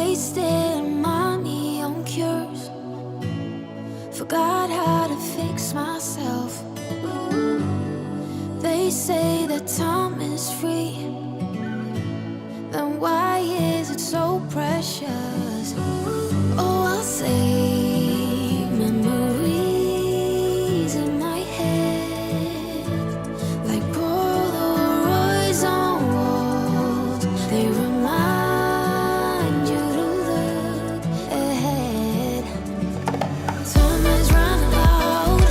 wasting money on cures. Forgot how to fix myself. They say that time is free. Then why is it so precious? Oh, I'll say memories in my head, like Polaroids on walls. They remind you to look ahead. Time is running out.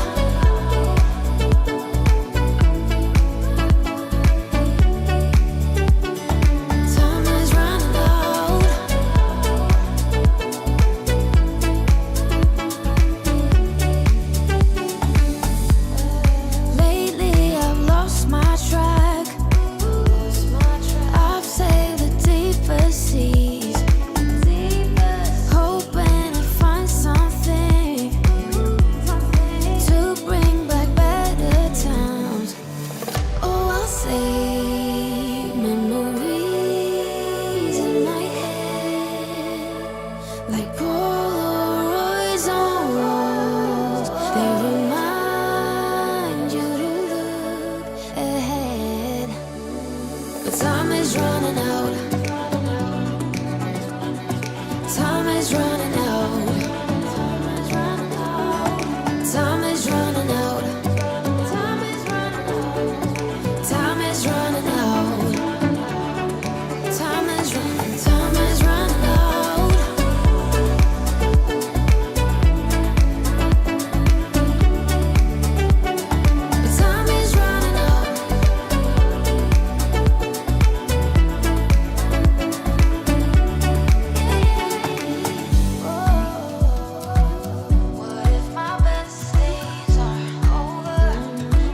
Time is running out. Lately I've lost my track. I've sailed the deepest seas, hoping to find something to bring back better times. Oh, I'll say memories in my head, like Polaroids on walls. They remind you to look ahead. But time is running out. Time is running out. Time is running out. Time is running out. Time is running out. Time is running. Time is running out. Time is running out. What if my best days are over?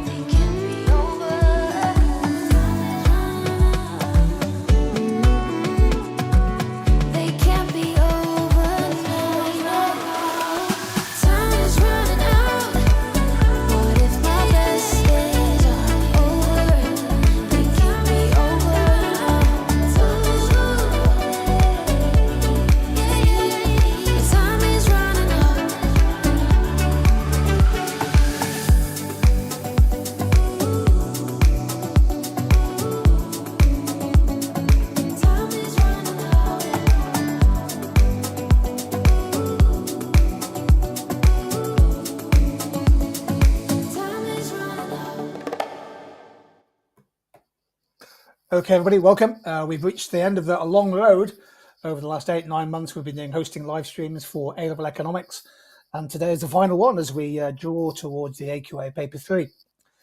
They can be over. They can't be over now. Time is running out. What if my best days are over? They can't be over now. Time is running out. Time is running out. Time is running out. Okay, everybody, welcome. We've reached the end of a long road. Over the last 8-9 months, we've been hosting live streams for A-Level Economics. And today is the final one as we draw towards the AQA Paper 3.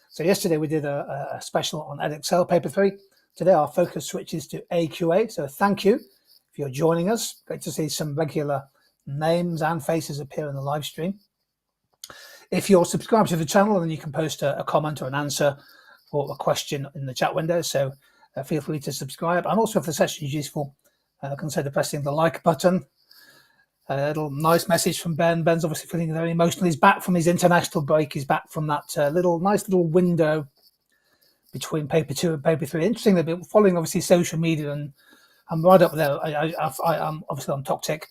So yesterday we did a special on Edexcel Paper 3. Today our focus switches to AQA. So thank you if you're joining us. Great to see some regular names and faces appear in the live stream. If you're subscribed to the channel, then you can post a comment or an answer or a question in the chat window. So feel free to subscribe. And also if the session is useful, consider pressing the like button. A little nice message from Ben. Ben's obviously feeling very emotional. He's back from his international break. He's back from that nice little window between paper 2 and paper 3. Interesting, they've been following obviously social media, and I'm right up there. I'm obviously on TokTik.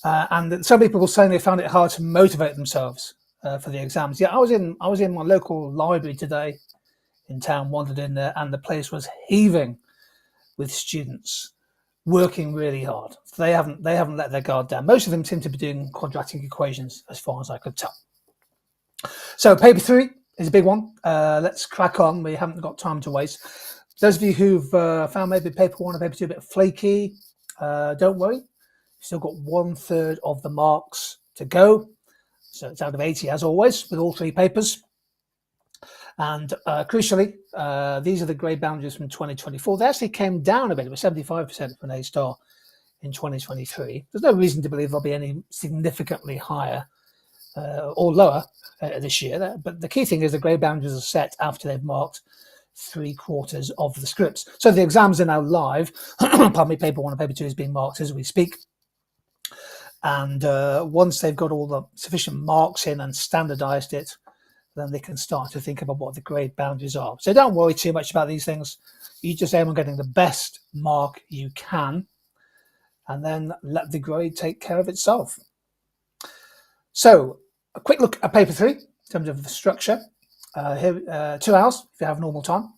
And some people were saying they found it hard to motivate themselves for the exams. Yeah, I was in my local library today in town, wandered in there, and the place was heaving with students working really hard. They haven't let their guard down. Most of them seem to be doing quadratic equations, as far as I could tell. So paper 3 is a big one. Let's crack on. We haven't got time to waste. Those of you who've found maybe paper 1 or paper 2 a bit flaky, don't worry. You've still got 1/3 of the marks to go. So it's out of 80 as always with all 3 papers. And crucially, these are the grade boundaries from 2024. They actually came down a bit. It was 75% for an A-star in 2023. There's no reason to believe they'll be any significantly higher or lower this year. But the key thing is the grade boundaries are set after they've marked 3/4 of the scripts. So the exams are now live. Pardon me, paper 1 and paper 2 is being marked as we speak. And once they've got all the sufficient marks in and standardized it, then they can start to think about what the grade boundaries are. So don't worry too much about these things. You just aim on getting the best mark you can. and then let the grade take care of itself. So a quick look at paper 3 in terms of the structure. Here, 2 hours if you have normal time.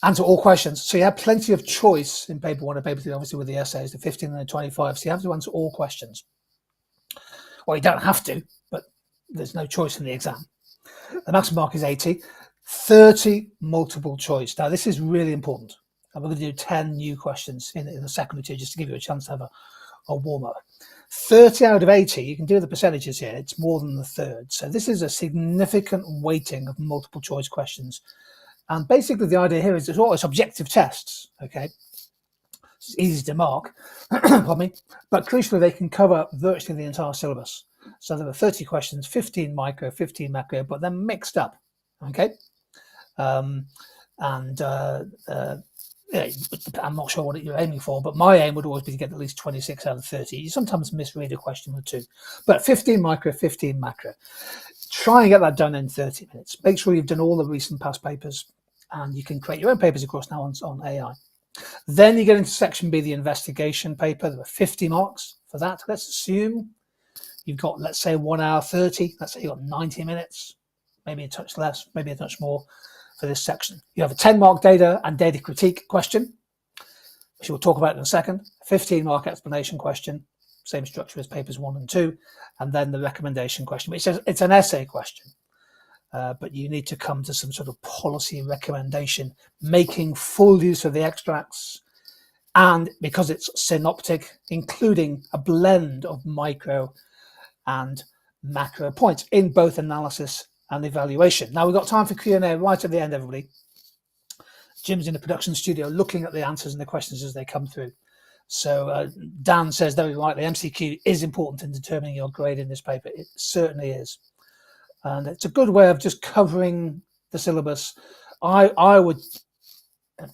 Answer all questions. So you have plenty of choice in paper 1 and paper 3, obviously with the essays, the 15 and the 25. So you have to answer all questions. Well, you don't have to, but there's no choice in the exam. The maximum mark is 80. 30 multiple choice. Now, this is really important. And we're going to do 10 new questions in a second or two, just to give you a chance to have a warm-up. 30 out of 80, you can do the percentages here. It's more than the third. So this is a significant weighting of multiple choice questions. And basically the idea here is it's objective tests, okay? It's easy to mark, pardon me, but crucially they can cover virtually the entire syllabus. So there are 30 questions, 15 micro, 15 macro, but they're mixed up, okay? Yeah, I'm not sure what you're aiming for, but my aim would always be to get at least 26 out of 30. You sometimes misread a question or two, but 15 micro, 15 macro. Try and get that done in 30 minutes. Make sure you've done all the recent past papers, and you can create your own papers, of course, now on AI. Then you get into section B, the investigation paper. There are 50 marks for that. Let's assume you've got, let's say, 1 hour 30. Let's say you've got 90 minutes, maybe a touch less, maybe a touch more for this section. You have a 10-mark data and data critique question, which we'll talk about in a second. 15-mark explanation question, same structure as papers 1 and 2, and then the recommendation question, which is it's an essay question, but you need to come to some sort of policy recommendation, making full use of the extracts, and because it's synoptic, including a blend of micro and macro points in both analysis and evaluation. Now we've got time for Q&A right at the end, everybody. Jim's in the production studio looking at the answers and the questions as they come through. So Dan says very rightly, MCQ is important in determining your grade in this paper. It certainly is. And it's a good way of just covering the syllabus. I would,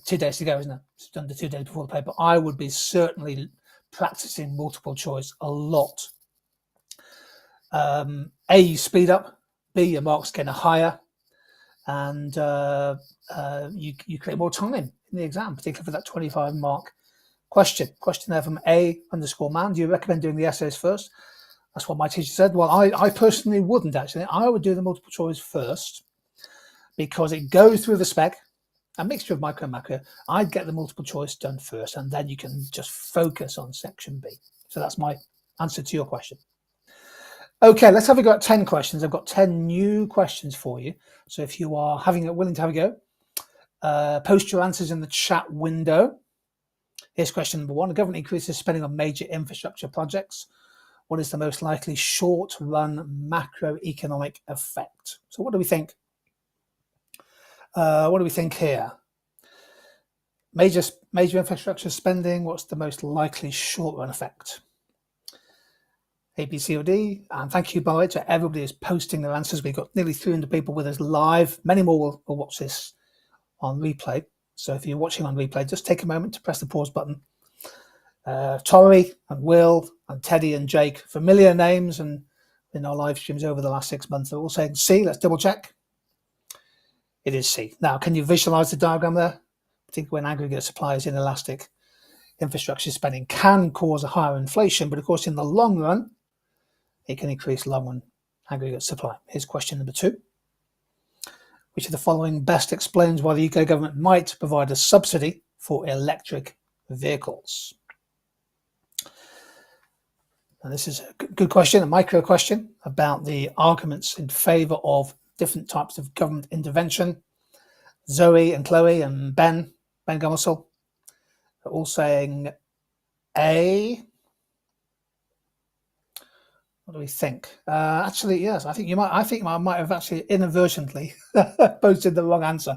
2 days to go, isn't it? It's done the 2 days before the paper. I would be certainly practicing multiple choice a lot. A, you speed up. B, your marks get higher. And you create more time in the exam, particularly for that 25-mark question. Question there from A_man. Do you recommend doing the essays first? That's what my teacher said. Well, I personally wouldn't, actually. I would do the multiple choice first because it goes through the spec, a mixture of micro and macro. I'd get the multiple choice done first, and then you can just focus on section B. So that's my answer to your question. Okay, let's have a go at 10 questions. I've got 10 new questions for you. So if you are willing to have a go, post your answers in the chat window. Here's question number 1. The government increases spending on major infrastructure projects. What is the most likely short-run macroeconomic effect? So what do we think? What do we think here? Major infrastructure spending, what's the most likely short-run effect? A, B, C, or D. And thank you, by the way, to everybody who's posting their answers. We've got nearly 300 people with us live. Many more will watch this on replay. So if you're watching on replay, just take a moment to press the pause button. Tori and Will and Teddy and Jake, familiar names, and in our live streams over the last 6 months, they're all saying C. Let's double check. It is C. Now, can you visualize the diagram there? Particularly when aggregate supply is inelastic, infrastructure spending can cause a higher inflation, but of course, in the long run, it can increase long-run aggregate supply. Here's question number 2. Which of the following best explains why the UK government might provide a subsidy for electric vehicles? And this is a good question, a micro question about the arguments in favour of different types of government intervention. Zoe and Chloe and Ben Gomersall are all saying A. What do we think? Actually, yes, I think I might have actually inadvertently posted the wrong answer.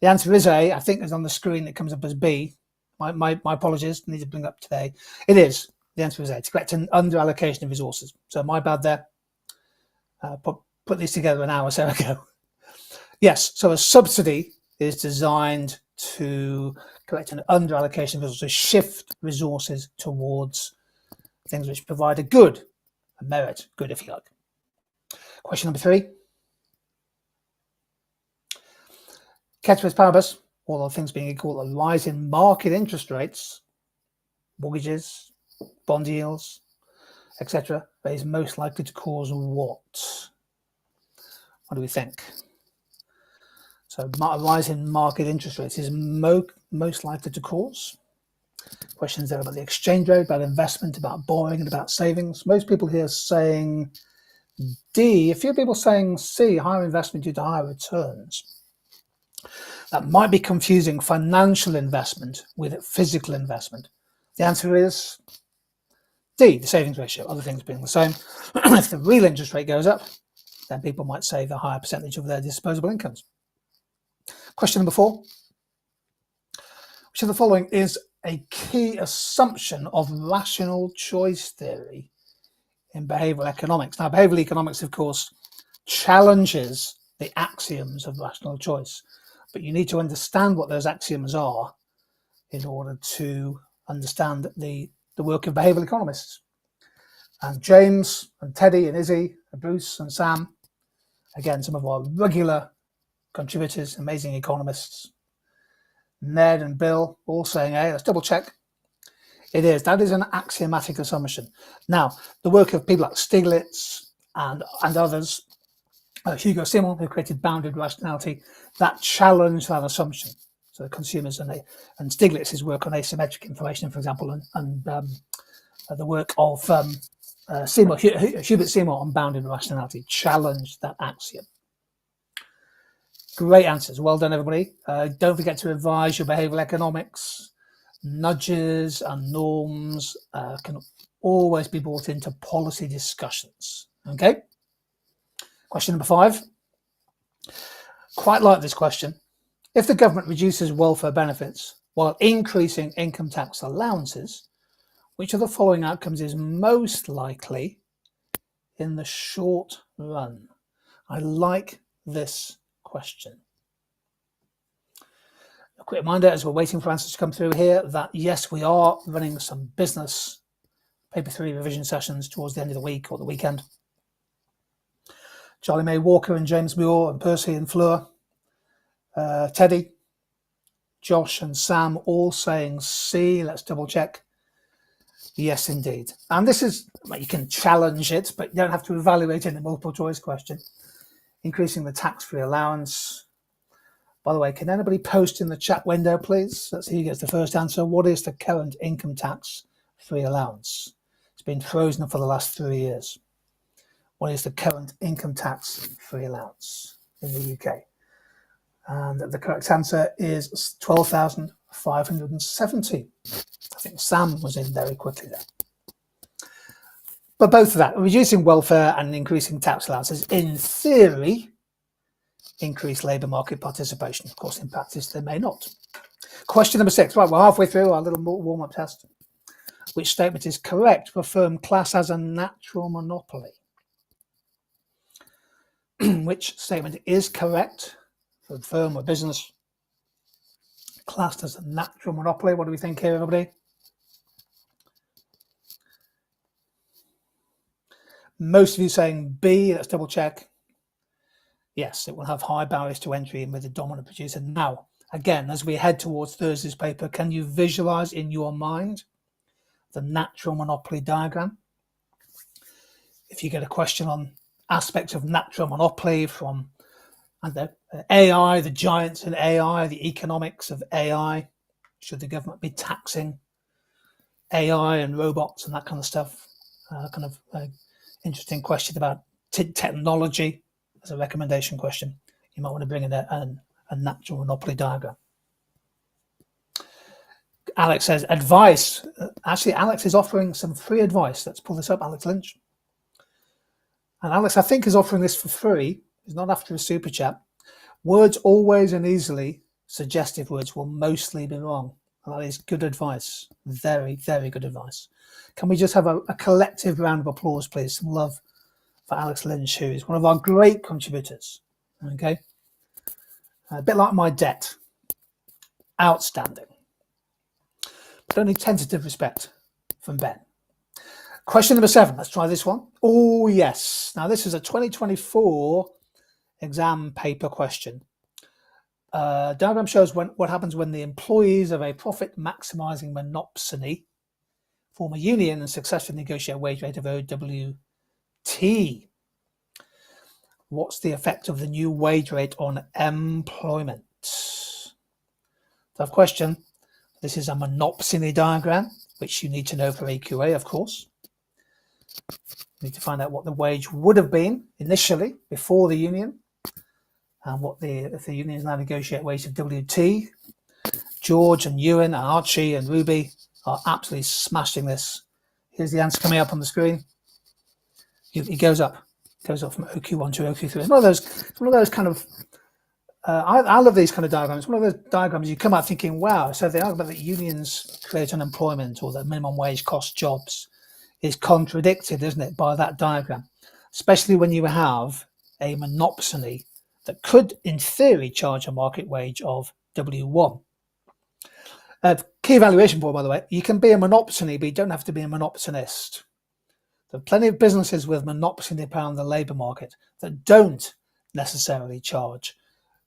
The answer is A. I think it's on the screen. It comes up as B. My apologies. Need to bring up today. It is. The answer is A. To correct an under allocation of resources. So my bad there. Put these together an hour or so ago. Yes. So a subsidy is designed to correct an under allocation of resources, shift resources towards things which provide a good. A merit, good if you like. Question number 3. Ceteris paribus, all other things being equal, a rise in market interest rates mortgages, bond yields, etc., but is most likely to cause what? What do we think? So a rise in market interest rates is most likely to cause. Questions there about the exchange rate, about investment, about borrowing, and about savings. Most people here saying D. A few people saying C, higher investment due to higher returns. That might be confusing financial investment with physical investment. The answer is D, the savings ratio, other things being the same. If the real interest rate goes up, then people might save a higher percentage of their disposable incomes. Question number 4. Which of the following is a key assumption of rational choice theory in behavioral economics? Now, behavioral economics, of course, challenges the axioms of rational choice, but you need to understand what those axioms are in order to understand the work of behavioral economists. And James and Teddy and Izzy and Bruce and Sam, again, some of our regular contributors, amazing economists, Ned and Bill, all saying A. Let's double check. It is. That is an axiomatic assumption. Now, the work of people like Stiglitz and others, Hugo Simon, who created bounded rationality, that challenged that assumption. So consumers and Stiglitz's work on asymmetric information, for example, and the work of Hubert Seymour on bounded rationality challenged that axiom. Great answers. Well done, everybody. Don't forget to revise your behavioral economics. Nudges and norms can always be brought into policy discussions. Okay. Question number 5. Quite like this question. If the government reduces welfare benefits while increasing income tax allowances, which of the following outcomes is most likely in the short run? I like this question. A quick reminder as we're waiting for answers to come through here that yes, we are running some business paper 3 revision sessions towards the end of the week or the weekend. Charlie May Walker and James Muir and Percy and Fleur, Teddy, Josh and Sam all saying C. Let's double check. Yes, indeed. And this is, well, you can challenge it, but you don't have to evaluate it in a multiple choice question. Increasing the tax-free allowance. By the way, can anybody post in the chat window, please? Let's see who gets the first answer. What is the current income tax-free allowance? It's been frozen for the last 3 years. What is the current income tax-free allowance in the UK? And the correct answer is 12,570. I think Sam was in very quickly there. But both of that, reducing welfare and increasing tax allowances, in theory, increase labour market participation. Of course, in practice, they may not. Question number 6. Right, we're halfway through our little warm-up test. Which statement is correct to affirm class as a natural monopoly? Which statement is correct for a firm or business classed as a natural monopoly? What do we think here, everybody? Most of you saying B. Let's double check. Yes, it will have high barriers to entry and with a dominant producer. Now, again, as we head towards Thursday's paper, can you visualize in your mind the natural monopoly diagram? If you get a question on aspects of natural monopoly from AI, the giants in AI, the economics of AI, should the government be taxing AI and robots and that kind of stuff? Interesting question about technology as a recommendation question. You might want to bring in a natural monopoly diagram. Alex says advice. Actually, Alex is offering some free advice. Let's pull this up, Alex Lynch. And Alex, I think, is offering this for free. He's not after a super chat. Words always and easily, suggestive words will mostly be wrong. And that is good advice. Very, very good advice. Can we just have a collective round of applause, please? Some love for Alex Lynch, who is one of our great contributors. Okay. A bit like my debt. Outstanding. But only tentative respect from Ben. Question number 7. Let's try this one. Oh, yes. Now, this is a 2024 exam paper question. Diagram shows what happens when the employees of a profit-maximizing monopsony form a union and successfully negotiate a wage rate of OWT. What's the effect of the new wage rate on employment? Tough question. This is a monopsony diagram, which you need to know for AQA, of course. You need to find out what the wage would have been initially before the union, and what if the unions now negotiate wage of WT. George and Ewan and Archie and Ruby are absolutely smashing this. Here's the answer coming up on the screen. It goes up from OQ1 to OQ3. It's one of those kind of. I love these kind of diagrams. One of those diagrams you come out thinking, wow. So the argument that unions create unemployment or that minimum wage costs jobs is contradicted, isn't it, by that diagram? Especially when you have a monopsony that could, in theory, charge a market wage of W1. Key evaluation point, by the way, you can be a monopsony, but you don't have to be a monopsonist. There are plenty of businesses with monopsony around the labour market that don't necessarily charge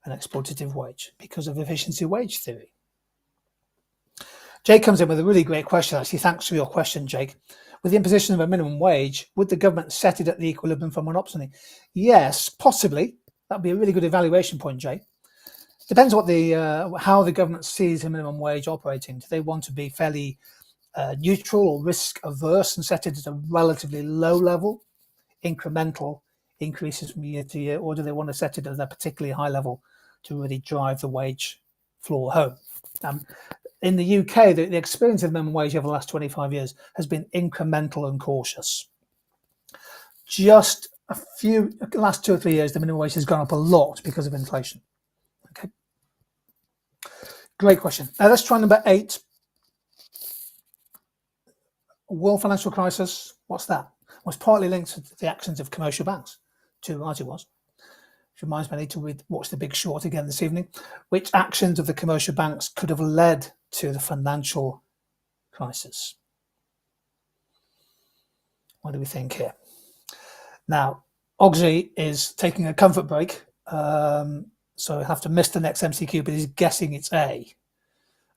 an exploitative wage because of efficiency wage theory. Jake comes in with a really great question, actually. Thanks for your question, Jake. With the imposition of a minimum wage, would the government set it at the equilibrium for monopsony? Yes, possibly. That'd be a really good evaluation point, Jake. Depends what how the government sees a minimum wage operating. Do they want to be fairly neutral or risk averse and set it at a relatively low level, incremental increases from year to year, or do they want to set it at a particularly high level to really drive the wage floor home? In the UK, the experience of minimum wage over the last 25 years has been incremental and cautious. Just the last 2 or 3 years, the minimum wage has gone up a lot because of inflation. Okay. Great question. Now let's try number 8. World financial crisis. What's that? Well, it's partly linked to the actions of commercial banks. Too right it was. Which reminds me, I need to watch The Big Short again this evening. Which actions of the commercial banks could have led to the financial crisis? What do we think here? Now, Ogzy is taking a comfort break, so I have to miss the next MCQ, but he's guessing it's A.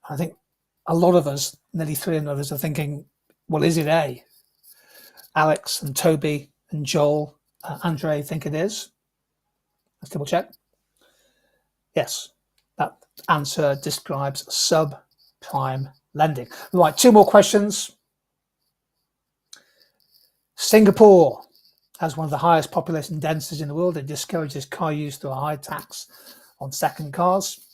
I think a lot of us, nearly 300 of us, are thinking, well, is it A? Alex and Toby and Joel, Andre think it is. Let's double check. Yes, that answer describes subprime lending. Right, 2 more questions. Singapore has one of the highest population densities in the world. It discourages car use through a high tax on second cars.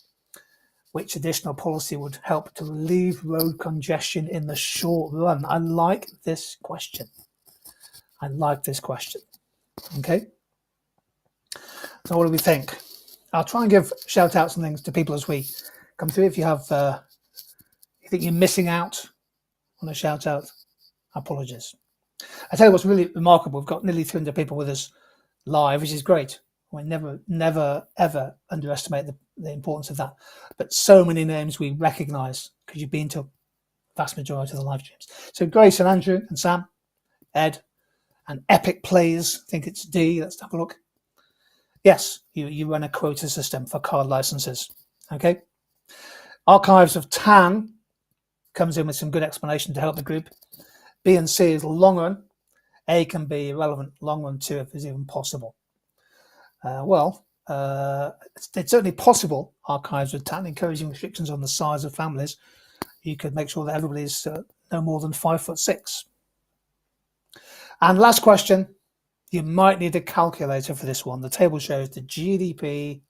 Which additional policy would help to relieve road congestion in the short run? I like this question. Okay. So what do we think? I'll try and give shout outs and things to people as we come through. If you have, you think you're missing out on a shout out, apologies. I tell you what's really remarkable. We've got nearly 300 people with us live, which is great. We never, ever underestimate the importance of that. But so many names we recognise because you've been to the vast majority of the live streams. So Grace and Andrew and Sam, Ed, and Epic Plays, I think it's D. Let's have a look. Yes, you run a quota system for card licenses. Okay. Archives of TAN comes in with some good explanation to help the group. B and C is long run. A can be irrelevant, long run too, if it's even possible. It's certainly possible, archives of TAN, encouraging restrictions on the size of families. You could make sure that everybody is no more than 5'6". And last question, you might need a calculator for this one. The table shows the GDP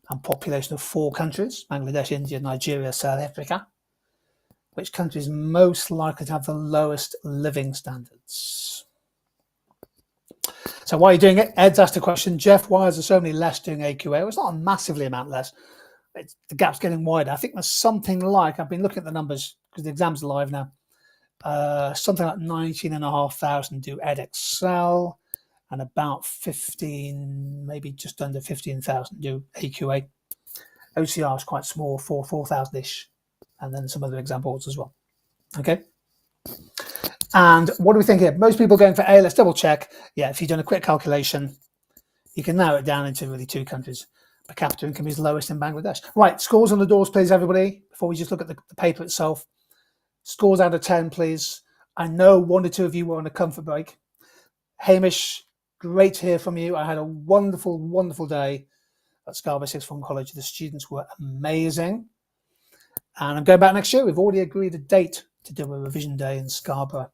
and population of 4 countries, Bangladesh, India, Nigeria, South Africa. Which country is most likely to have the lowest living standards? So why are you doing it? Ed's asked a question. Geoff, why is there so many less doing AQA? Well, it's not a massively amount less. The gap's getting wider. I think there's something like, I've been looking at the numbers because the exams are live now. Something like 19,500 do EdXL and about 15, maybe just under 15,000 do AQA. OCR is quite small, 4,000-ish. And then some other examples as well. Okay. And what do we think here? Most people going for A. Let's double check. Yeah, if you've done a quick calculation, you can narrow it down into really 2 countries. Per capita income is lowest in Bangladesh. Right, scores on the doors, please, everybody, before we just look at the paper itself. Scores out of 10, please. I know 1 or 2 of you were on a comfort break. Hamish, great to hear from you. I had a wonderful, wonderful day at Scarborough Sixth Form College. The students were amazing. And I'm going back next year. We've already agreed a date to do a revision day in Scarborough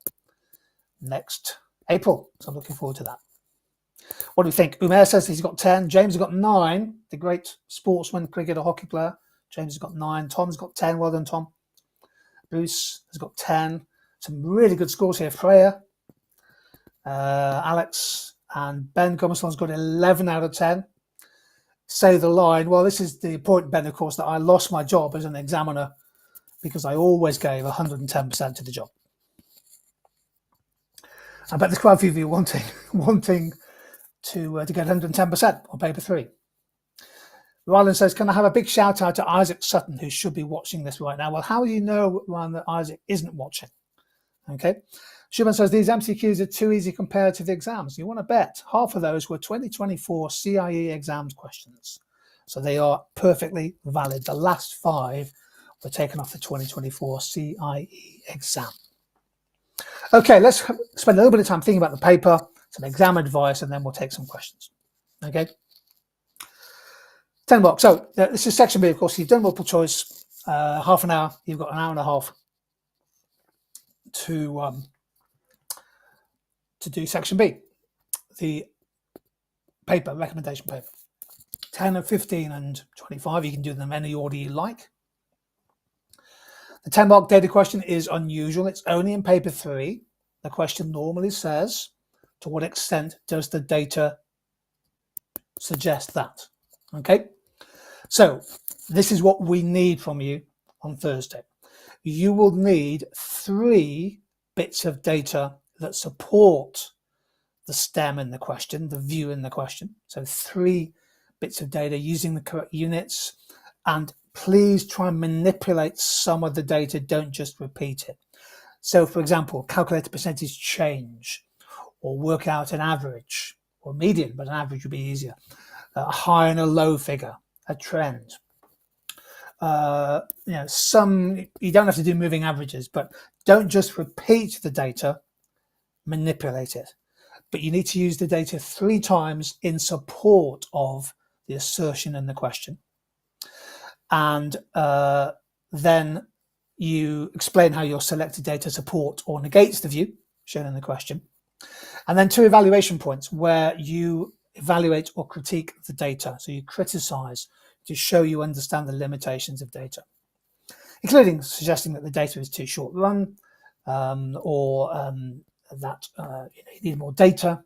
next April. So I'm looking forward to that. What do you think? Umair says he's got 10. James has got 9. The great sportsman, cricketer, hockey player. James has got 9. Tom's got 10. Well done, Tom. Bruce has got 10. Some really good scores here. Freya, Alex, and Ben Gummerson's got 11 out of 10. Say the line. Well, this is the point, Ben, of course, that I lost my job as an examiner because I always gave 110% to the job. I bet there's quite a few of you wanting to get 110% on paper 3. Rylan says, can I have a big shout out to Isaac Sutton, who should be watching this right now? Well, how do you know, Ryan, that Isaac isn't watching? Okay. Schumann says, these MCQs are too easy compared to the exams. You want to bet half of those were 2024 CIE exams questions. So they are perfectly valid. The last 5 were taken off the 2024 CIE exam. Okay, let's spend a little bit of time thinking about the paper, some exam advice, and then we'll take some questions. Okay. 10 marks. So this is section B, of course. You've done multiple choice, half an hour. You've got an hour and a half to do section B, the paper, recommendation paper. 10 and 15 and 25, you can do them any order you like. The 10 mark data question is unusual. It's only in paper 3. The question normally says, to what extent does the data suggest that? Okay, so this is what we need from you on Thursday. You will need 3 bits of data that support the stem in the question, the view in the question. So 3 bits of data using the correct units, and please try and manipulate some of the data, don't just repeat it. So for example, calculate a percentage change, or work out an average, or median, but an average would be easier. A high and a low figure, a trend. You don't have to do moving averages, but don't just repeat the data, manipulate it. But you need to use the data 3 times in support of the assertion in the question. And then you explain how your selected data support or negates the view shown in the question. And then 2 evaluation points where you evaluate or critique the data. So you criticize to show you understand the limitations of data, including suggesting that the data is too short run, or that you need more data,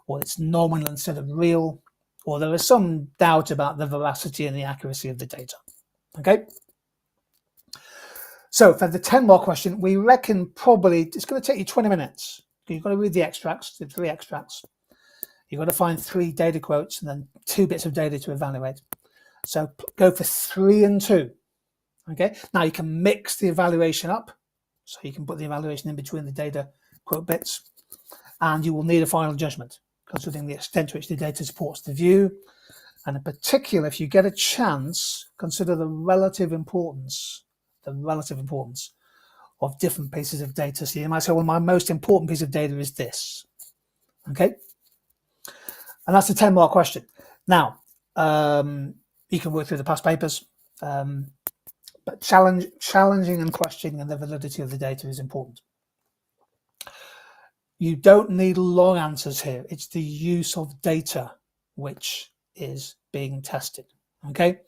or it's nominal instead of real, or there is some doubt about the veracity and the accuracy of the data. Okay. So for the 10 mark question, we reckon probably it's going to take you 20 minutes. You've got to read the extracts, the 3 extracts. You've got to find 3 data quotes and then 2 bits of data to evaluate. So go for 3 and 2. Okay. Now you can mix the evaluation up. So you can put the evaluation in between the data quote bits, and you will need a final judgment considering the extent to which the data supports the view. And in particular, if you get a chance, consider the relative importance of different pieces of data. So you might say, well, my most important piece of data is this. Okay. And that's the 10 mark question. Now, you can work through the past papers, but challenging and questioning the validity of the data is important. You don't need long answers here. It's the use of data which is being tested. Okay.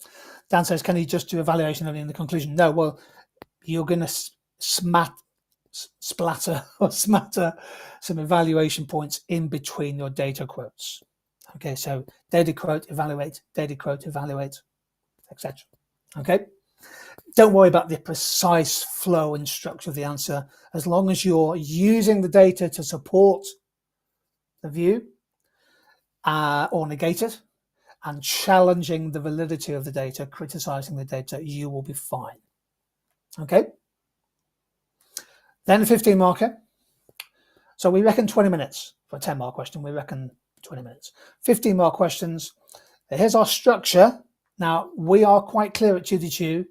Dan says, can you just do evaluation only in the conclusion? No, well, you're going to splatter some evaluation points in between your data quotes. Okay, so data quote, evaluate, etc. Okay, don't worry about the precise flow and structure of the answer, as long as you're using the data to support the view or negate it, and challenging the validity of the data, criticizing the data, you will be fine. Okay. Then a 15 marker. So we reckon 20 minutes for a 10 mark question. We reckon 20 minutes. 15 mark questions. Here's our structure. Now, we are quite clear at 2D2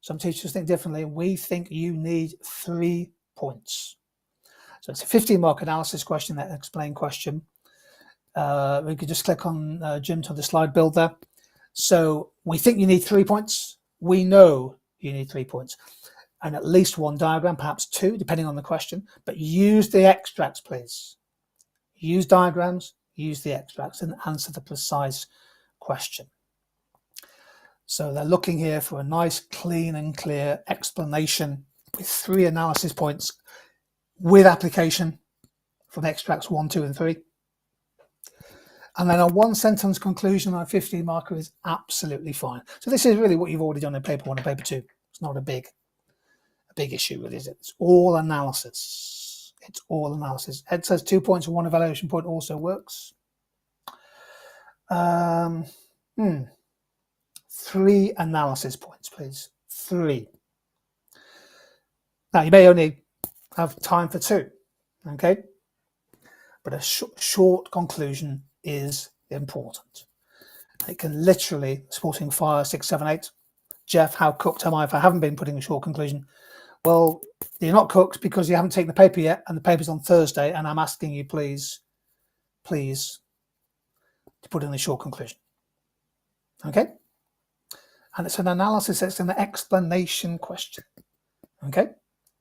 Some teachers think differently. We think you need 3 points. So it's a 15-mark analysis question, that explain question. We could just click on Jim to the slide builder. So we think you need 3 points. We know you need 3 points. And at least 1 diagram, perhaps 2, depending on the question. But use the extracts, please. Use diagrams, use the extracts, and answer the precise question. So they're looking here for a nice, clean and clear explanation with 3 analysis points with application from extracts 1, 2, and 3. And then a 1-sentence conclusion on a 15 marker is absolutely fine. So this is really what you've already done in paper 1 and paper 2. It's not a big issue, really, is it? It's all analysis. It's all analysis. Ed says 2 points and 1 evaluation point also works. 3 analysis points, please. 3. Now, you may only have time for 2, okay? But a short conclusion is important. It can literally, supporting fire 6, 7, 8. Geoff, how cooked am I if I haven't been putting a short conclusion? Well, you're not cooked because you haven't taken the paper yet, and the paper's on Thursday, and I'm asking you, please, to put in a short conclusion. Okay? And it's an analysis, it's an explanation question. Okay?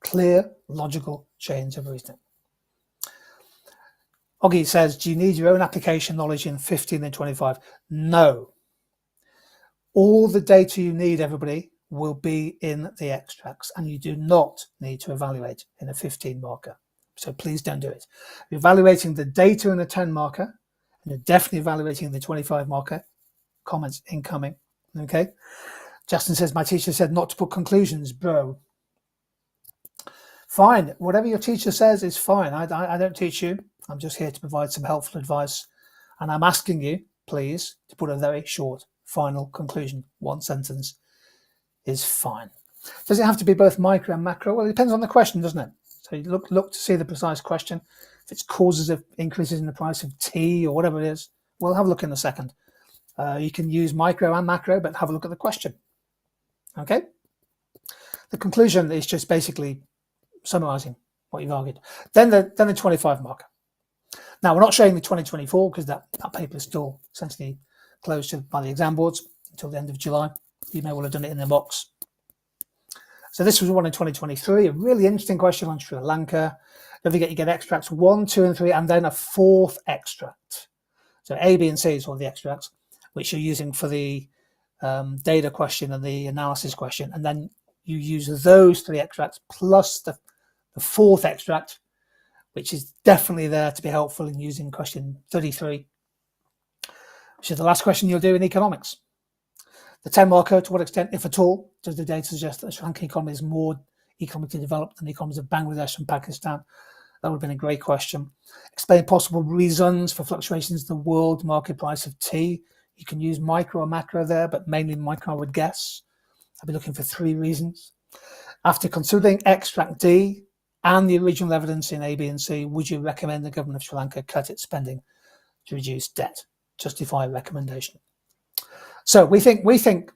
Clear, logical change of reasoning. Oggy says, do you need your own application knowledge in 15 and 25? No. All the data you need, everybody, will be in the extracts, and you do not need to evaluate in a 15 marker. So please don't do it. You're evaluating the data in a 10 marker, and you're definitely evaluating the 25 marker. Comments incoming. Okay. Justin says, my teacher said not to put conclusions, bro. Fine. Whatever your teacher says is fine. I don't teach you. I'm just here to provide some helpful advice. And I'm asking you, please, to put a very short final conclusion. 1 sentence is fine. Does it have to be both micro and macro? Well, it depends on the question, doesn't it? So you look to see the precise question. If it's causes of increases in the price of tea or whatever it is, we'll have a look in a second. You can use micro and macro, but have a look at the question. Okay? The conclusion is just basically summarizing what you've argued. Then the 25 marker. Now, we're not showing the 2024 because that paper is still essentially closed by the exam boards until the end of July. You may well have done it in the box. So this was one in 2023, a really interesting question on Sri Lanka. Don't forget you get extracts 1, 2, and 3, and then a 4th extract. So A, B, and C is all the extracts, which you're using for the data question and the analysis question. And then you use those 3 extracts plus the 4th extract, which is definitely there to be helpful in using question 33, which is the last question you'll do in economics. The 10 marker, to what extent, if at all, does the data suggest that the Sri Lankan economy is more economically developed than the economies of Bangladesh and Pakistan? That would have been a great question. Explain possible reasons for fluctuations in the world market price of tea. You can use micro or macro there, but mainly micro, I would guess. I'll be looking for 3 reasons. After considering extract D and the original evidence in A, B, and C, would you recommend the government of Sri Lanka cut its spending to reduce debt? Justify a recommendation. So we think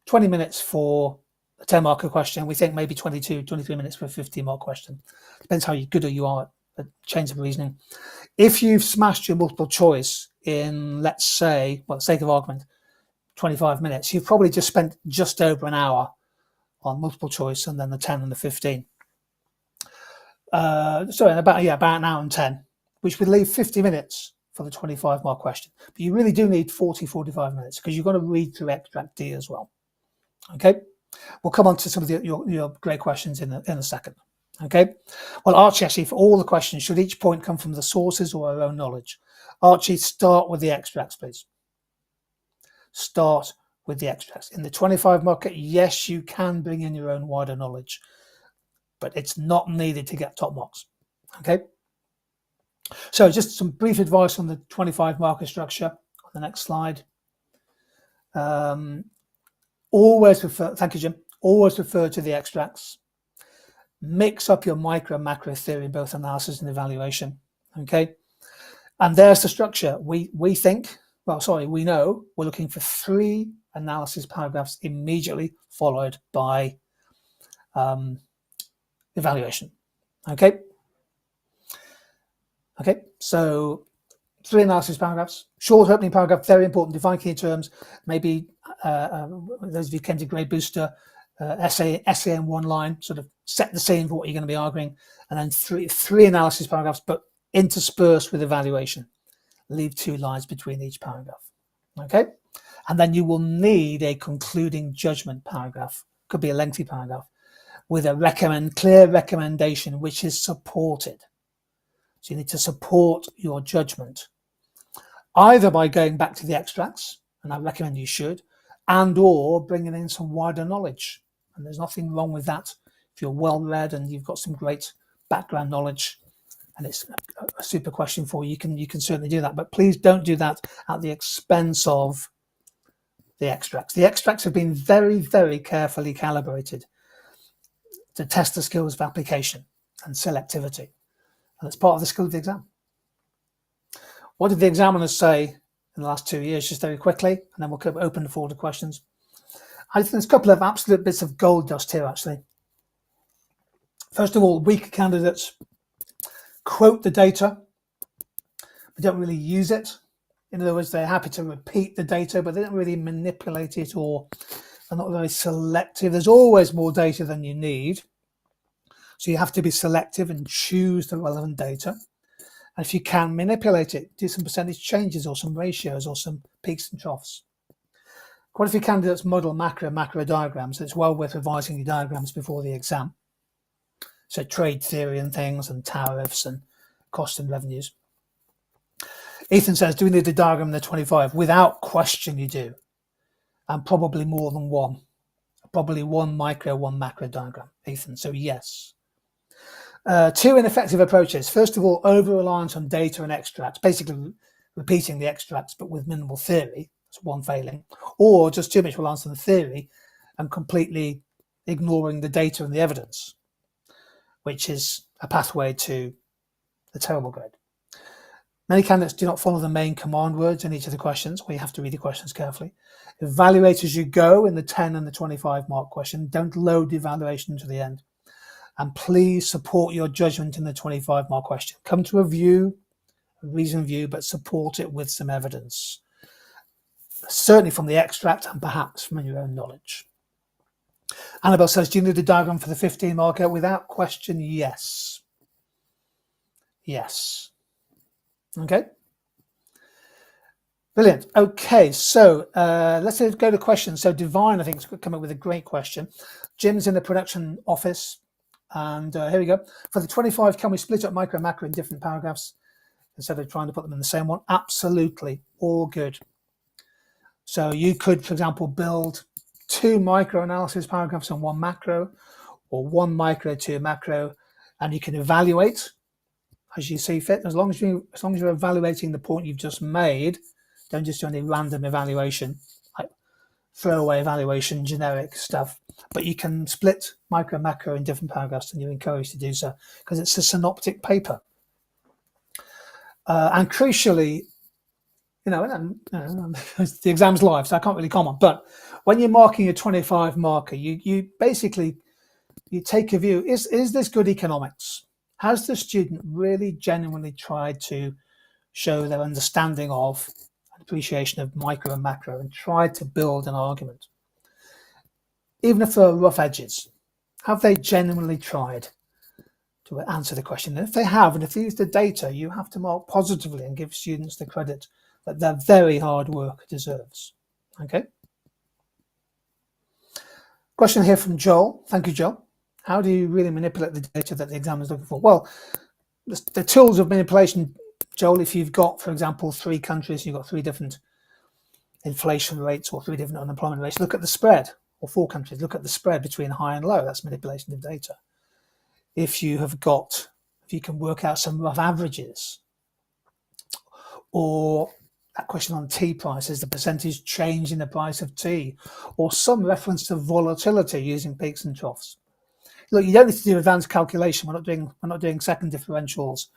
20 minutes for a 10 marker question. We think maybe 22, 23 minutes for a 15 mark question. Depends how good you are at change of reasoning. If you've smashed your multiple choice in, let's say, for the sake of argument, 25 minutes, you've probably just spent just over an hour on multiple choice and then the 10 and the 15. About an hour and 10, which would leave 50 minutes for the 25 mark question. But you really do need 45 minutes because you've got to read through extract D as well. Okay, we'll come on to some of your great questions in a second. Okay, well, Archie, actually, for all the questions, should each point come from the sources or our own knowledge? Archie, start with the extracts, please. Start with the extracts. In the 25 market, yes, you can bring in your own wider knowledge, but it's not needed to get top marks. Okay. So just some brief advice on the 25 marker structure on the next slide. Always refer, thank you, Jim, always refer to the extracts. Mix up your micro and macro theory in both analysis and evaluation. Okay. And there's the structure. We know we're looking for 3 analysis paragraphs immediately followed by evaluation. Okay. Okay. So 3 analysis paragraphs, short opening paragraph, very important, define key terms, maybe those of you came to Grade Booster, essay in one line, sort of set the scene for what you're going to be arguing, and then three analysis paragraphs, but interspersed with evaluation. Leave 2 lines between each paragraph. Okay, and then you will need a concluding judgment paragraph, could be a lengthy paragraph, with a clear recommendation which is supported. So you need to support your judgment, either by going back to the extracts, and I recommend you should, and or bringing in some wider knowledge. And there's nothing wrong with that. If you're well read and you've got some great background knowledge, and it's a super question for you, you can certainly do that. But please don't do that at the expense of the extracts. The extracts have been very, very carefully calibrated to test the skills of application and selectivity. And it's part of the skill of the exam. What did the examiners say in the last 2 years, just very quickly, and then we'll open the floor to questions. I think there's a couple of absolute bits of gold dust here, actually. First of all, weak candidates quote the data, but don't really use it. In other words, they're happy to repeat the data, but they don't really manipulate it, or they're not very selective. There's always more data than you need. So you have to be selective and choose the relevant data. And if you can manipulate it, do some percentage changes or some ratios or some peaks and troughs. Quite a few candidates model macro diagrams. So it's well worth revising your diagrams before the exam. So trade theory and things, and tariffs and cost and revenues. Ethan says, do we need a diagram in the 25? Without question you do. And probably more than one. Probably one micro, one macro diagram, Ethan. So yes. 2 ineffective approaches. First of all, over-reliance on data and extracts, basically repeating the extracts but with minimal theory. That's one failing. Or just too much reliance on the theory and completely ignoring the data and the evidence, which is a pathway to a terrible grade. Many candidates do not follow the main command words in each of the questions, where you have to read the questions carefully. Evaluate as you go in the 10 and the 25 mark question. Don't load the evaluation to the end. And please support your judgment in the 25 mark question. Come to a reasoned view, but support it with some evidence. Certainly from the extract and perhaps from your own knowledge. Annabelle says, do you need a diagram for the 15 marker? Without question, yes. Yes. Okay. Brilliant. Okay, so let's go to questions. So Divine, I think, has come up with a great question. Jim's in the production office. And here we go. For the 25, can we split up micro and macro in different paragraphs instead of trying to put them in the same one? Absolutely. All good. So you could, for example, build 2 micro analysis paragraphs and 1 macro, or 1 micro, 2 macro, and you can evaluate as you see fit. As long as you're evaluating the point you've just made, don't just do any random evaluation, like throwaway evaluation, generic stuff. But you can split micro and macro in different paragraphs, and you're encouraged to do so because it's a synoptic paper. And crucially, the exam's live, so I can't really comment. But when you're marking your 25 marker, you basically take a view: is this good economics? Has the student really genuinely tried to show their understanding of and appreciation of micro and macro and tried to build an argument? Even if there are rough edges, have they genuinely tried to answer the question? And if they have, and if they use the data, you have to mark positively and give students the credit that their very hard work deserves. Okay. Question here from Joel. Thank you, Joel. How do you really manipulate the data that the examiner is looking for? Well, the tools of manipulation, Joel, if you've got, for example, 3 countries, you've got 3 different inflation rates or 3 different unemployment rates, look at the spread. Or 4 countries, look at the spread between high and low. That's manipulation of data. If you can work out some rough averages, or that question on tea prices, the percentage change in the price of tea, or some reference to volatility using peaks and troughs. Look, you don't need to do advanced calculation. We're not doing second differentials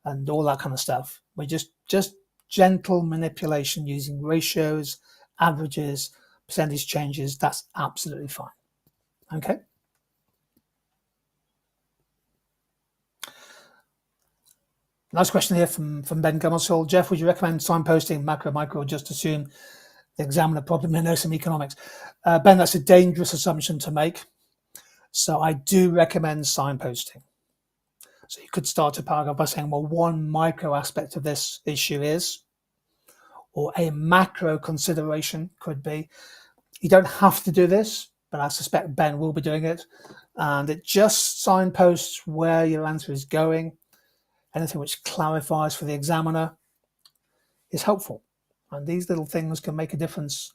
and all that kind of stuff. We're just gentle manipulation using ratios, averages, percentage changes. That's absolutely fine. Okay. Nice question here from Ben Gummersall. Geoff, would you recommend signposting macro, micro, or just assume the examiner probably knows some economics? Ben, that's a dangerous assumption to make. So I do recommend signposting. So you could start a paragraph by saying, well, one micro aspect of this issue is, or a macro consideration could be. You don't have to do this, but I suspect Ben will be doing it. And it just signposts where your answer is going. Anything which clarifies for the examiner is helpful. And these little things can make a difference,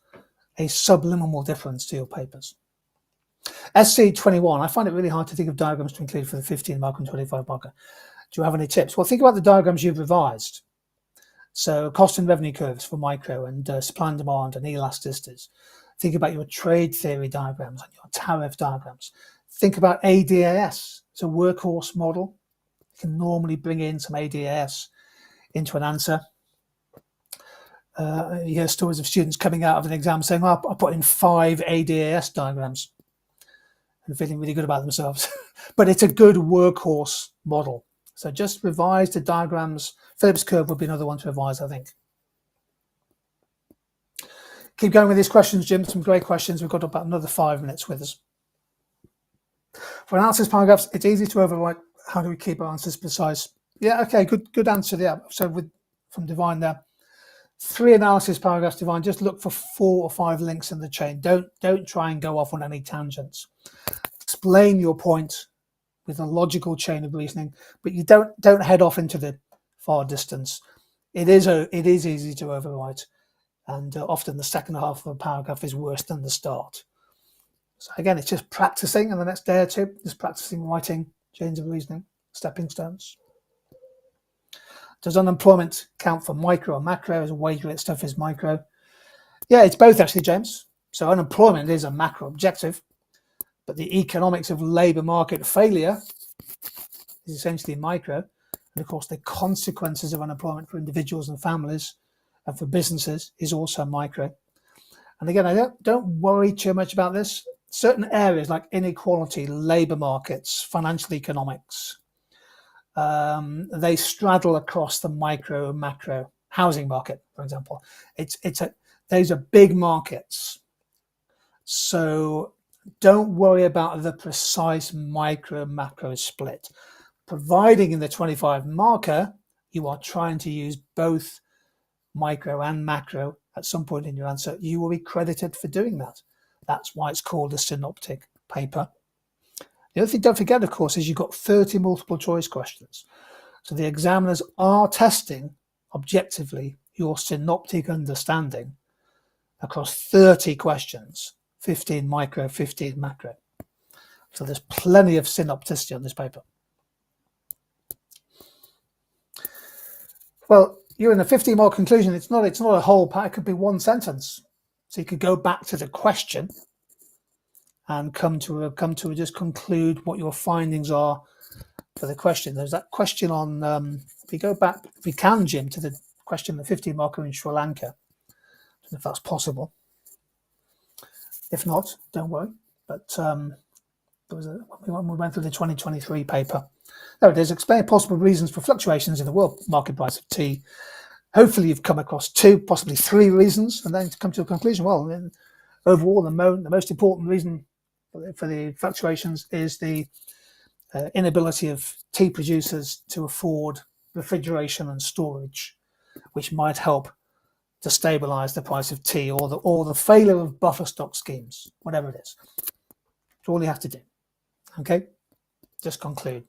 a subliminal difference to your papers. SC21, I find it really hard to think of diagrams to include for the 15 marker and 25 marker. Do you have any tips? Well, think about the diagrams you've revised. So cost and revenue curves for micro and supply and demand and elasticities. Think about your trade theory diagrams and your tariff diagrams. Think about ADAS. It's a workhorse model. You can normally bring in some ADAS into an answer. You hear stories of students coming out of an exam saying, oh, I put in 5 ADAS diagrams and feeling really good about themselves. But it's a good workhorse model. So just revise the diagrams. Phillips curve would be another one to revise, I think. Keep going with these questions, Jim. Some great questions. We've got about another 5 minutes with us. For analysis paragraphs, it's easy to overwrite. How do we keep our answers precise? Yeah, okay, good answer there. So from Divine there. 3 analysis paragraphs, Divine. Just look for 4 or 5 links in the chain. Don't try and go off on any tangents. Explain your point with a logical chain of reasoning, but you don't head off into the far distance. It is easy to overwrite, and often the second half of a paragraph is worse than the start. So again, it's just practicing, and the next day or two, just practicing writing chains of reasoning, stepping stones. Does unemployment count for micro or macro? As wage rate stuff is micro? Yeah, it's both actually, James. So unemployment is a macro objective, but the economics of labour market failure is essentially micro. And of course, the consequences of unemployment for individuals and families and for businesses is also micro. And again, I don't worry too much about this. Certain areas like inequality, labour markets, financial economics, they straddle across the micro and macro. Housing market, for example. Those are big markets. So don't worry about the precise micro-macro split. Providing in the 25 marker, you are trying to use both micro and macro at some point in your answer, you will be credited for doing that. That's why it's called a synoptic paper. The other thing don't forget, of course, is you've got 30 multiple choice questions. So the examiners are testing objectively your synoptic understanding across 30 questions. 15 micro, 15 macro. So there's plenty of synopticity on this paper. Well, you're in a 50-mark conclusion. It's not a whole part. It could be one sentence. So you could go back to the question and come to just conclude what your findings are for the question. There's that question on. If we go back, if we can, Jim, to the question, the 50-marker in Sri Lanka. I don't know if that's possible. If not, don't worry. But there was when we went through the 2023 paper. There it is. Explain possible reasons for fluctuations in the world market price of tea. Hopefully, you've come across 2, possibly 3 reasons, and then to come to a conclusion. Well, overall, the most important reason for the fluctuations is the inability of tea producers to afford refrigeration and storage, which might help to stabilize the price of tea, or the failure of buffer stock schemes, whatever it is. That's all you have to do. Okay, just conclude.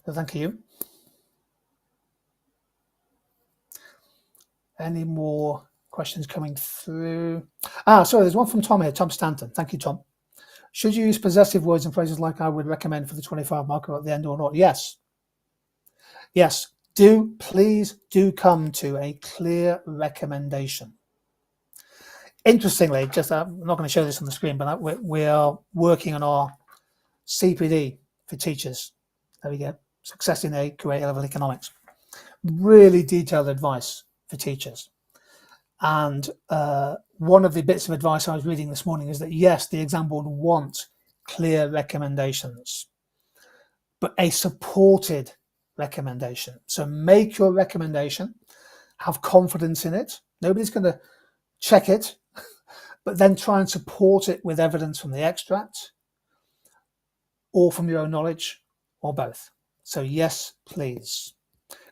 So thank you. Any more questions coming through? Sorry, there's one from Tom here, Tom Stanton. Thank you, Tom. Should you use possessive words and phrases like I would recommend for the 25 marker at the end or not? Yes. Yes. Please do come to a clear recommendation. Interestingly, I'm not going to show this on the screen, but we are working on our CPD for teachers. There we go. Success in AQA A-Level Economics. Really detailed advice for teachers. And one of the bits of advice I was reading this morning is that, yes, the exam board want clear recommendations. but a supported recommendation. So make your recommendation, have confidence in it. Nobody's going to check it, but then try and support it with evidence from the extract or from your own knowledge or both. So yes, please.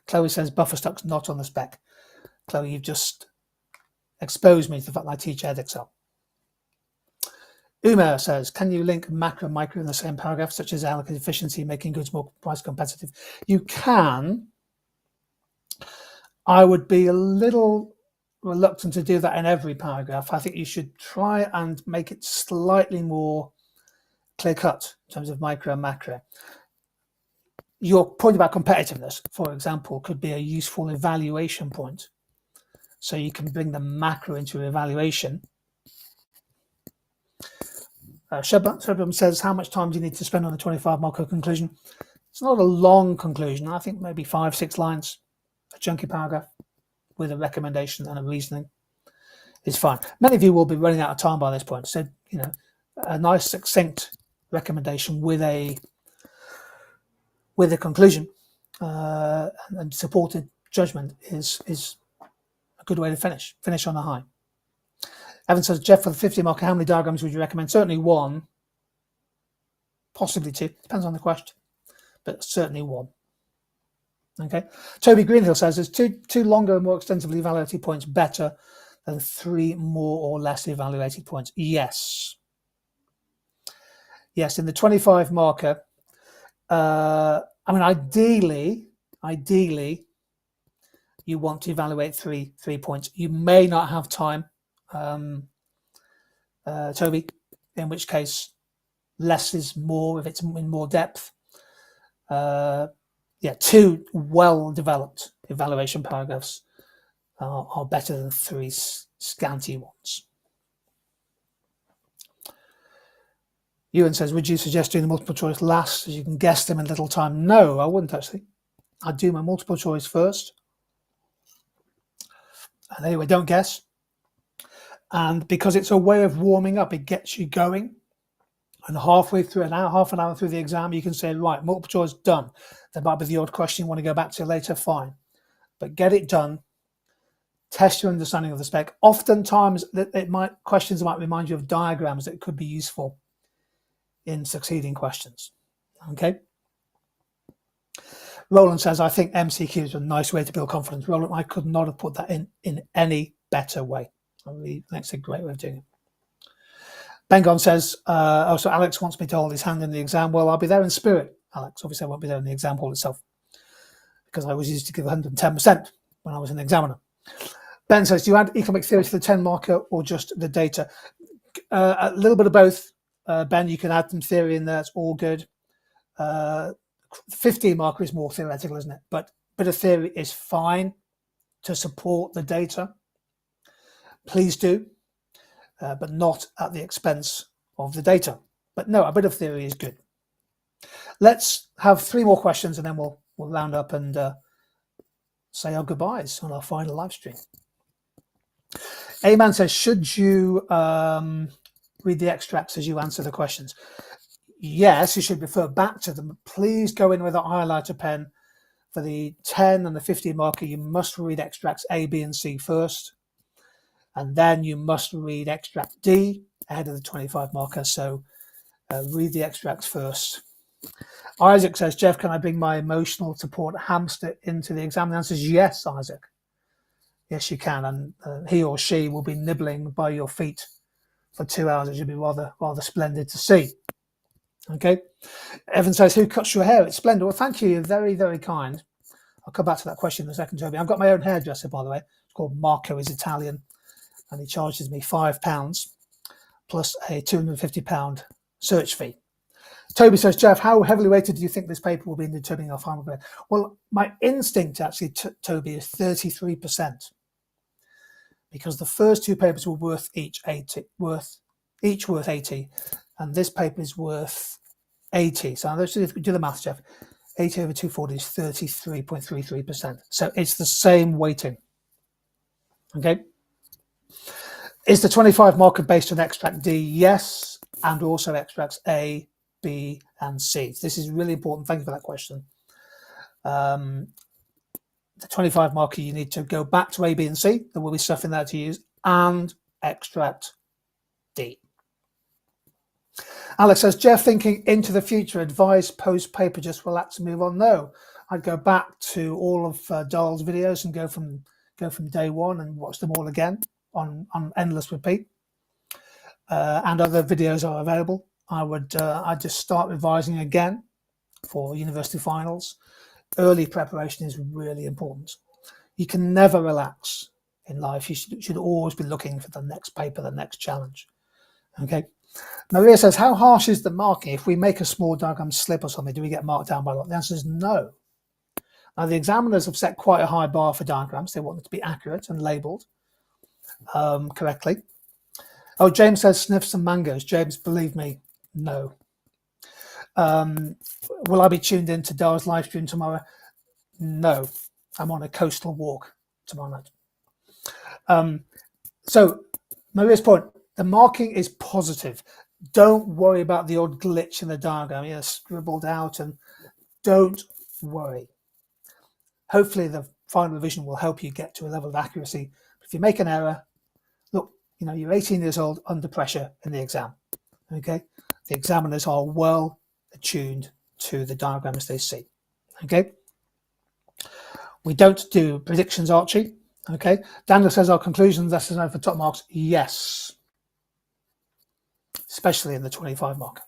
Chloe says buffer stock's not on the spec. Chloe, you've just exposed me to the fact that I teach Ed Excel. Uma says, can you link macro and micro in the same paragraph, such as allocate efficiency, making goods more price competitive? You can. I would be a little reluctant to do that in every paragraph. I think you should try and make it slightly more clear-cut in terms of micro and macro. Your point about competitiveness, for example, could be a useful evaluation point. So you can bring the macro into evaluation. Shubham says, how much time do you need to spend on the 25 marker conclusion? It's not a long conclusion. I think maybe 5-6 lines, a chunky paragraph with a recommendation and a reasoning is fine. Many of you will be running out of time by this point. So, you know, a nice succinct recommendation with a conclusion and supported judgment is a good way to finish on a high. Evan says, Geoff, for the 50 marker, how many diagrams would you recommend? Certainly one, possibly two, depends on the question, but certainly one. Okay. Toby Greenhill says, is two longer and more extensively evaluated points better than 3 more or less evaluated points? Yes. Yes, in the 25 marker, I mean, ideally, you want to evaluate three points. You may not have time, Toby, in which case less is more if it's in more depth. Yeah, 2 well-developed evaluation paragraphs are better than 3 scanty ones. Ewan says, would you suggest doing the multiple choice last so you can guess them in little time? No, I wouldn't actually. I'd do my multiple choice first. And anyway, don't guess. And because it's a way of warming up, it gets you going. And halfway through half an hour through the exam, you can say, right, multiple choice done. There might be the odd question you want to go back to later, fine. But get it done. Test your understanding of the spec. Oftentimes, questions might remind you of diagrams that could be useful in succeeding questions. Okay. Roland says, I think MCQs are a nice way to build confidence. Roland, I could not have put that in any better way. I really, that's a great way of doing it. Bengon says, so Alex wants me to hold his hand in the exam. Well, I'll be there in spirit, Alex. Obviously, I won't be there in the exam hall itself because I was used to give 110% when I was an examiner. Ben says, do you add economic theory to the 10 marker or just the data? A little bit of both. Ben, you can add some theory in there. It's all good. 15 marker is more theoretical, isn't it? But a bit of theory is fine to support the data. Please do, but not at the expense of the data. But no, a bit of theory is good. Let's have 3 more questions and then we'll round up and say our goodbyes on our final live stream. A-Man says, should you read the extracts as you answer the questions? Yes, you should refer back to them. Please go in with a highlighter pen. For the 10 and the 15 marker, you must read extracts A, B, and C first. And then you must read extract D ahead of the 25 marker. So read the extracts first. Isaac says, Geoff, can I bring my emotional support hamster into the exam? The answer is yes, Isaac. Yes, you can. And he or she will be nibbling by your feet for 2 hours, which would be rather splendid to see. Okay. Evan says, who cuts your hair? It's splendid. Well, thank you. You're very, very kind. I'll come back to that question in a second, Toby. I've got my own hairdresser, by the way. It's called Marco. He's Italian. And he charges me £5 plus a £250 search fee. Toby says, Geoff, how heavily weighted do you think this paper will be in determining our final grade? Well, my instinct actually, Toby, is 33%. Because the first 2 papers were worth each worth 80. And this paper is worth 80. So let's do the maths, Geoff. 80 over 240 is 33.33%. So it's the same weighting. Okay. Is the 25 marker based on extract D? Yes. And also extracts A, B, and C. This is really important. Thank you for that question. The 25 marker, you need to go back to A, B, and C. There will be stuff in there to use, and extract D. Alex says, Geoff, thinking into the future, advise post paper, just relax and move on. No, I'd go back to all of Darl's videos and go from day one and watch them all again on endless repeat. And other videos are available. I'd just start revising again for university finals. Early preparation is really important. You can never relax in life. You should always be looking for the next paper, the next challenge. Okay. Maria says, how harsh is the marking? If we make a small diagram slip or something, do we get marked down by a lot? The answer is no. Now, the examiners have set quite a high bar for diagrams. They want them to be accurate and labelled correctly. Oh, James says, sniff some mangoes. James, believe me, no. Will I be tuned in to Dar's live stream tomorrow? No. I'm on a coastal walk tomorrow night. So, Maria's point, the marking is positive. Don't worry about the odd glitch in the diagram, scribbled out, and don't worry. Hopefully the final revision will help you get to a level of accuracy. If you make an error, look, you're 18 years old under pressure in the exam. Okay, the examiners are well attuned to the diagrams they see. Okay, we don't do predictions, Archie. Okay, Daniel says our conclusions necessary for top marks. Yes, especially in the 25 marker.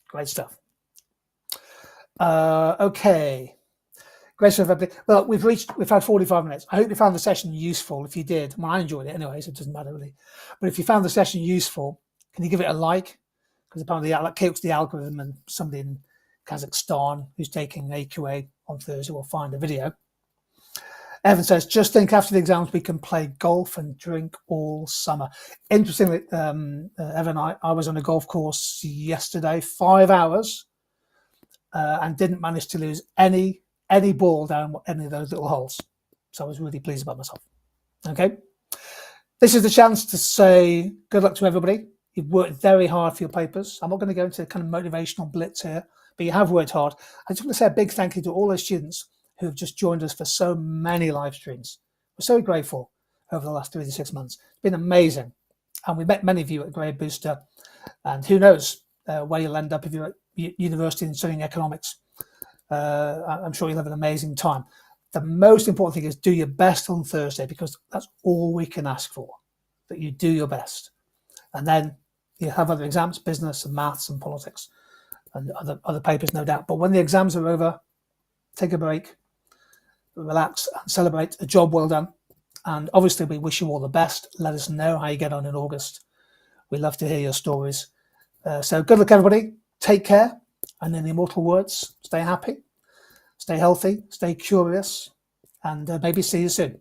Great stuff. Okay. Grace, well, we've had 45 minutes. I hope you found the session useful. If you did, well, I enjoyed it anyway, so it doesn't matter really. But if you found the session useful, can you give it a like? Because apparently that kicks the algorithm, and somebody in Kazakhstan who's taking AQA on Thursday will find a video. Evan says, just think after the exams we can play golf and drink all summer. Interestingly, Evan, I was on a golf course yesterday, 5 hours, and didn't manage to lose any ball down any of those little holes. So I was really pleased about myself. Okay. This is the chance to say good luck to everybody. You've worked very hard for your papers. I'm not going to go into kind of motivational blitz here, but you have worked hard. I just want to say a big thank you to all those students who have just joined us for so many live streams. We're so grateful over the last 3 to 6 months. It's been amazing. And we met many of you at Grade Booster. And who knows where you'll end up if you're at university and studying economics. I'm sure you'll have an amazing time. The most important thing is do your best on Thursday, because that's all we can ask for, that you do your best. And then you have other exams, business and maths and politics and other papers, no doubt. But when the exams are over, take a break, relax and celebrate a job well done. And obviously we wish you all the best. Let us know how you get on in August. We love to hear your stories. So good luck, everybody. Take care. And in the immortal words, stay happy, stay healthy, stay curious, and maybe see you soon.